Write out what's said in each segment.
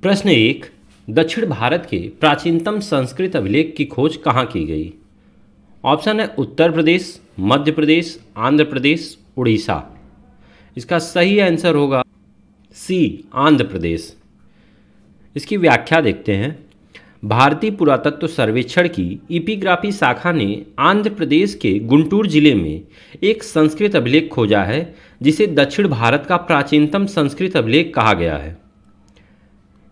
प्रश्न एक, दक्षिण भारत के प्राचीनतम संस्कृत अभिलेख की खोज कहाँ की गई? ऑप्शन है उत्तर प्रदेश, मध्य प्रदेश, आंध्र प्रदेश, उड़ीसा। इसका सही आंसर होगा सी, आंध्र प्रदेश। इसकी व्याख्या देखते हैं। भारतीय पुरातत्व सर्वेक्षण की इपिग्राफी शाखा ने आंध्र प्रदेश के गुंटूर जिले में एक संस्कृत अभिलेख खोजा है, जिसे दक्षिण भारत का प्राचीनतम संस्कृत अभिलेख कहा गया है।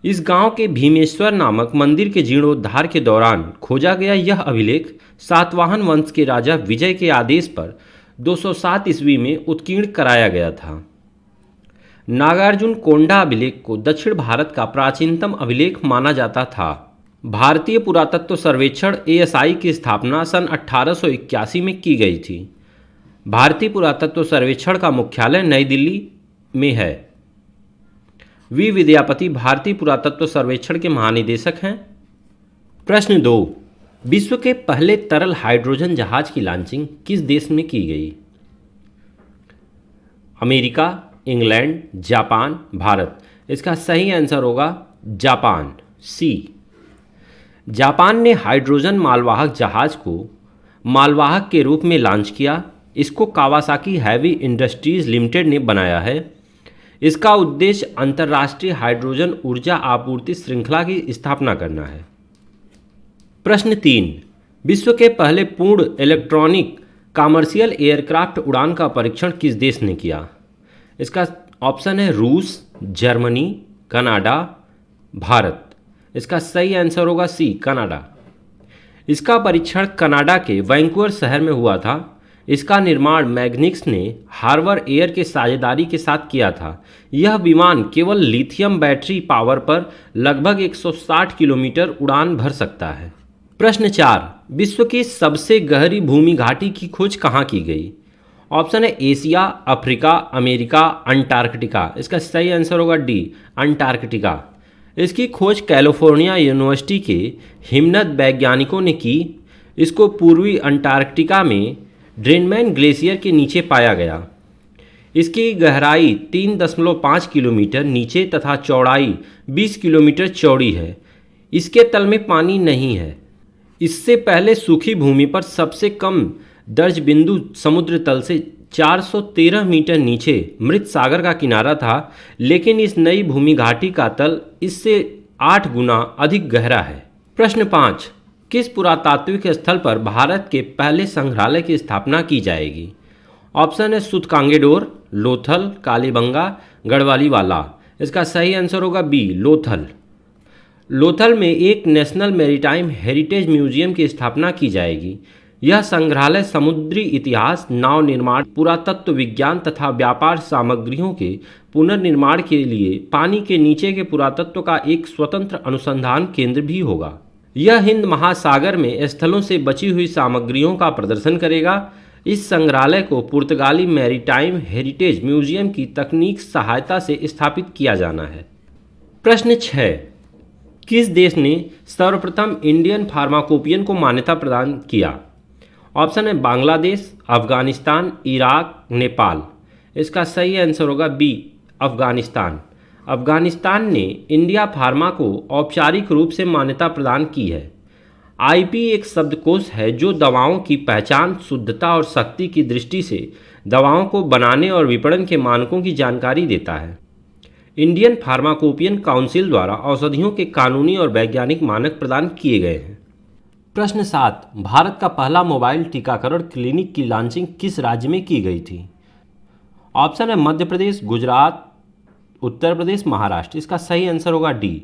इस गांव के भीमेश्वर नामक मंदिर के जीर्णोद्धार के दौरान खोजा गया यह अभिलेख सातवाहन वंश के राजा विजय के आदेश पर 207 ईस्वी में उत्कीर्ण कराया गया था। नागार्जुन कोंडा अभिलेख को दक्षिण भारत का प्राचीनतम अभिलेख माना जाता था। भारतीय पुरातत्व सर्वेक्षण ASI की स्थापना सन 1881 में की गई थी। भारतीय पुरातत्व सर्वेक्षण का मुख्यालय नई दिल्ली में है। वी विद्यापति भारतीय पुरातत्व सर्वेक्षण के महानिदेशक हैं। प्रश्न 2, विश्व के पहले तरल हाइड्रोजन जहाज की लॉन्चिंग किस देश में की गई? America, England, Japan, Bharat. इसका सही आंसर होगा जापान, सी। जापान ने हाइड्रोजन मालवाहक जहाज को मालवाहक के रूप में लॉन्च किया। इसको कावासाकी हैवी इंडस्ट्रीज लिमिटेड ने बनाया है। इसका उद्देश्य अंतर्राष्ट्रीय हाइड्रोजन ऊर्जा आपूर्ति श्रृंखला की स्थापना करना है। प्रश्न 3, विश्व के पहले पूर्ण इलेक्ट्रॉनिक कमर्शियल एयरक्राफ्ट उड़ान का परीक्षण किस देश ने किया? इसका ऑप्शन है रूस, जर्मनी, कनाडा, भारत। इसका सही आंसर होगा सी, कनाडा। इसका परीक्षण कनाडा के वैंकूवर शहर में हुआ था। इसका निर्माण मैग्निक्स ने हार्बर एयर के साझेदारी के साथ किया था। यह विमान केवल लिथियम बैटरी पावर पर लगभग 160 किलोमीटर उड़ान भर सकता है। प्रश्न 4, विश्व की सबसे गहरी भूमि घाटी की खोज कहाँ की गई? ऑप्शन है एशिया, अफ्रीका, अमेरिका, अंटार्कटिका। इसका सही आंसर होगा डी, अंटार्कटिका। इसकी खोज कैलिफोर्निया यूनिवर्सिटी के हिमनद वैज्ञानिकों ने की। इसको पूर्वी अंटार्कटिका में ड्रेनमैन ग्लेशियर के नीचे पाया गया। इसकी गहराई 3.5 किलोमीटर नीचे तथा चौड़ाई 20 किलोमीटर चौड़ी है। इसके तल में पानी नहीं है। इससे पहले सूखी भूमि पर सबसे कम दर्ज बिंदु समुद्र तल से 413 मीटर नीचे मृत सागर का किनारा था, लेकिन इस नई भूमि घाटी का तल इससे 8 गुना अधिक गहरा है। प्रश्न 5, किस पुरातात्विक स्थल पर भारत के पहले संग्रहालय की स्थापना की जाएगी? ऑप्शन है सूतकांगेडोर, लोथल, कालीबंगा, गढ़वालीवाला। इसका सही आंसर होगा बी, लोथल। लोथल में एक नेशनल मैरीटाइम हेरिटेज म्यूजियम की स्थापना की जाएगी। यह संग्रहालय समुद्री इतिहास, नाव निर्माण, पुरातत्व विज्ञान तथा व्यापार सामग्रियों के पुनर्निर्माण के लिए पानी के नीचे के पुरातत्व का एक स्वतंत्र अनुसंधान केंद्र भी होगा। यह हिंद महासागर में स्थलों से बची हुई सामग्रियों का प्रदर्शन करेगा। इस संग्रहालय को पुर्तगाली मैरीटाइम हेरिटेज म्यूजियम की तकनीक सहायता से स्थापित किया जाना है। प्रश्न 6, किस देश ने सर्वप्रथम इंडियन फार्माकोपियन को मान्यता प्रदान किया? ऑप्शन है बांग्लादेश, अफगानिस्तान, इराक, नेपाल। इसका सही आंसर होगा बी, अफगानिस्तान। अफगानिस्तान ने इंडिया फार्मा को औपचारिक रूप से मान्यता प्रदान की है। IP एक शब्दकोश है जो दवाओं की पहचान, शुद्धता और शक्ति की दृष्टि से दवाओं को बनाने और विपणन के मानकों की जानकारी देता है। इंडियन फार्माकोपियन काउंसिल द्वारा औषधियों के कानूनी और वैज्ञानिक मानक प्रदान किए गए हैं। प्रश्न 7, भारत का पहला मोबाइल टीकाकरण क्लिनिक की लॉन्चिंग किस राज्य में की गई थी? ऑप्शन है मध्य प्रदेश, गुजरात, उत्तर प्रदेश, महाराष्ट्र। इसका सही आंसर होगा डी,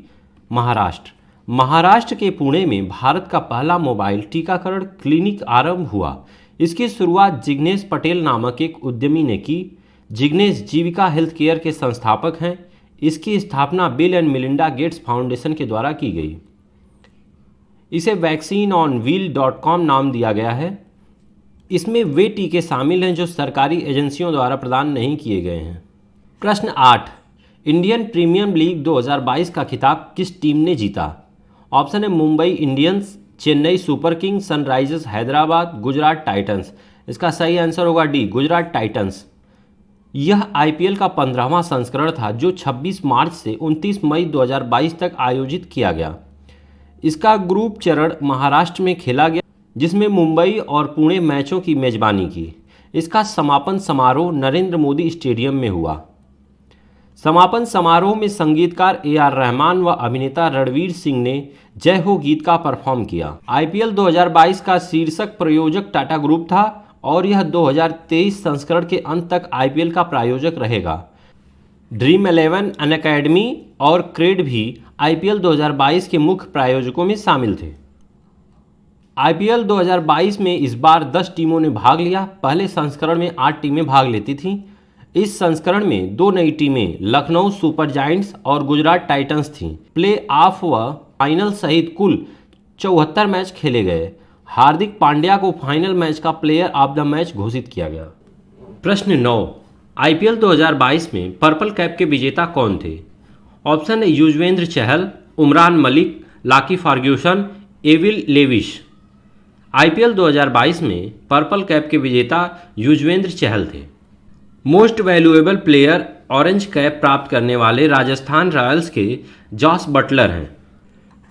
महाराष्ट्र। महाराष्ट्र के पुणे में भारत का पहला मोबाइल टीकाकरण क्लिनिक आरंभ हुआ। इसकी शुरुआत जिग्नेश पटेल नामक एक उद्यमी ने की। जिग्नेश जीविका हेल्थ केयर के संस्थापक हैं। इसकी स्थापना bill and Melinda Gates foundation के द्वारा की गई। इसे vaccineonwheel.com नाम दिया गया है। इसमें वे टीके शामिल हैं जो सरकारी एजेंसियों द्वारा प्रदान नहीं किए गए हैं। प्रश्न 8, इंडियन प्रीमियर लीग 2022 का खिताब किस टीम ने जीता? ऑप्शन है Mumbai Indians, Chennai super Kings, Sunrisers Hyderabad, Gujarat Titans. इसका सही आंसर होगा डी, गुजरात टाइटंस। यह आईपीएल का 15वां संस्करण था जो 26 मार्च से 29 मई 2022 तक आयोजित किया गया। इसका ग्रुप चरण महाराष्ट्र में खेला गया, जिसमें मुंबई और पुणे मैचों की मेजबानी की। इसका समापन समारोह नरेंद्र मोदी स्टेडियम में हुआ। समापन समारोह में संगीतकार ए.आर. रहमान व अभिनेता रणवीर सिंह ने जय हो गीत का परफॉर्म किया। आईपीएल 2022 का शीर्षक प्रायोजक टाटा ग्रुप था और यह 2023 संस्करण के अंत तक आईपीएल का प्रायोजक रहेगा। ड्रीम 11, अनअकैडमी और क्रेड भी आईपीएल 2022 के मुख्य प्रायोजकों में शामिल थे। आईपीएल 2022 में इस बार 10 टीमों ने भाग लिया। पहले संस्करण में 8 टीमें भाग लेती थीं। इस संस्करण में 2 नई टीमें लखनऊ सुपर जायंट्स और गुजरात टाइटंस थीं। प्ले ऑफ व फाइनल सहित कुल 74 मैच खेले गए। हार्दिक पांड्या को फाइनल मैच का प्लेयर ऑफ द मैच घोषित किया गया। प्रश्न 9, आईपीएल 2022 में पर्पल कैप के विजेता कौन थे? ऑप्शन है Yuzvendra Chahal, Umran Malik, Lockie Ferguson, Evin Lewis. IPL 2022 में पर्पल कैप के विजेता युजवेंद्र चहल थे। Most valuable player orange cap प्राप्त करने वाले राजस्थान रॉयल्स के जॉस बटलर हैं।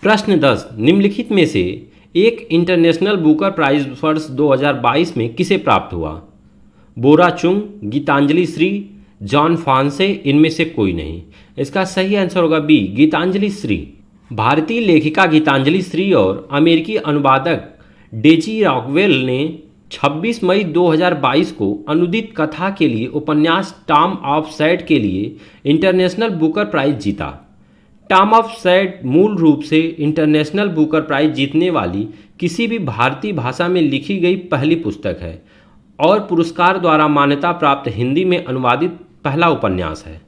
प्रश्न 10, निम्नलिखित में से एक इंटरनेशनल बुकर प्राइज वर्ष 2022 में किसे प्राप्त हुआ? बोरा चुंग, गीतांजलि श्री, जॉन फॉन्से, इनमें से कोई नहीं। इसका सही आंसर होगा बी, गीतांजलि श्री। भारतीय लेखिका गीतांजलि श्री और अमेरिकी अनुवादक डेजी रॉकवेल ने 26 मई 2022 को अनुदित कथा के लिए उपन्यास टॉम ऑफ सैड के लिए इंटरनेशनल बुकर प्राइज जीता। टॉम ऑफ सैड मूल रूप से इंटरनेशनल बुकर प्राइज जीतने वाली किसी भी भारतीय भाषा में लिखी गई पहली पुस्तक है और पुरस्कार द्वारा मान्यता प्राप्त हिंदी में अनुवादित पहला उपन्यास है।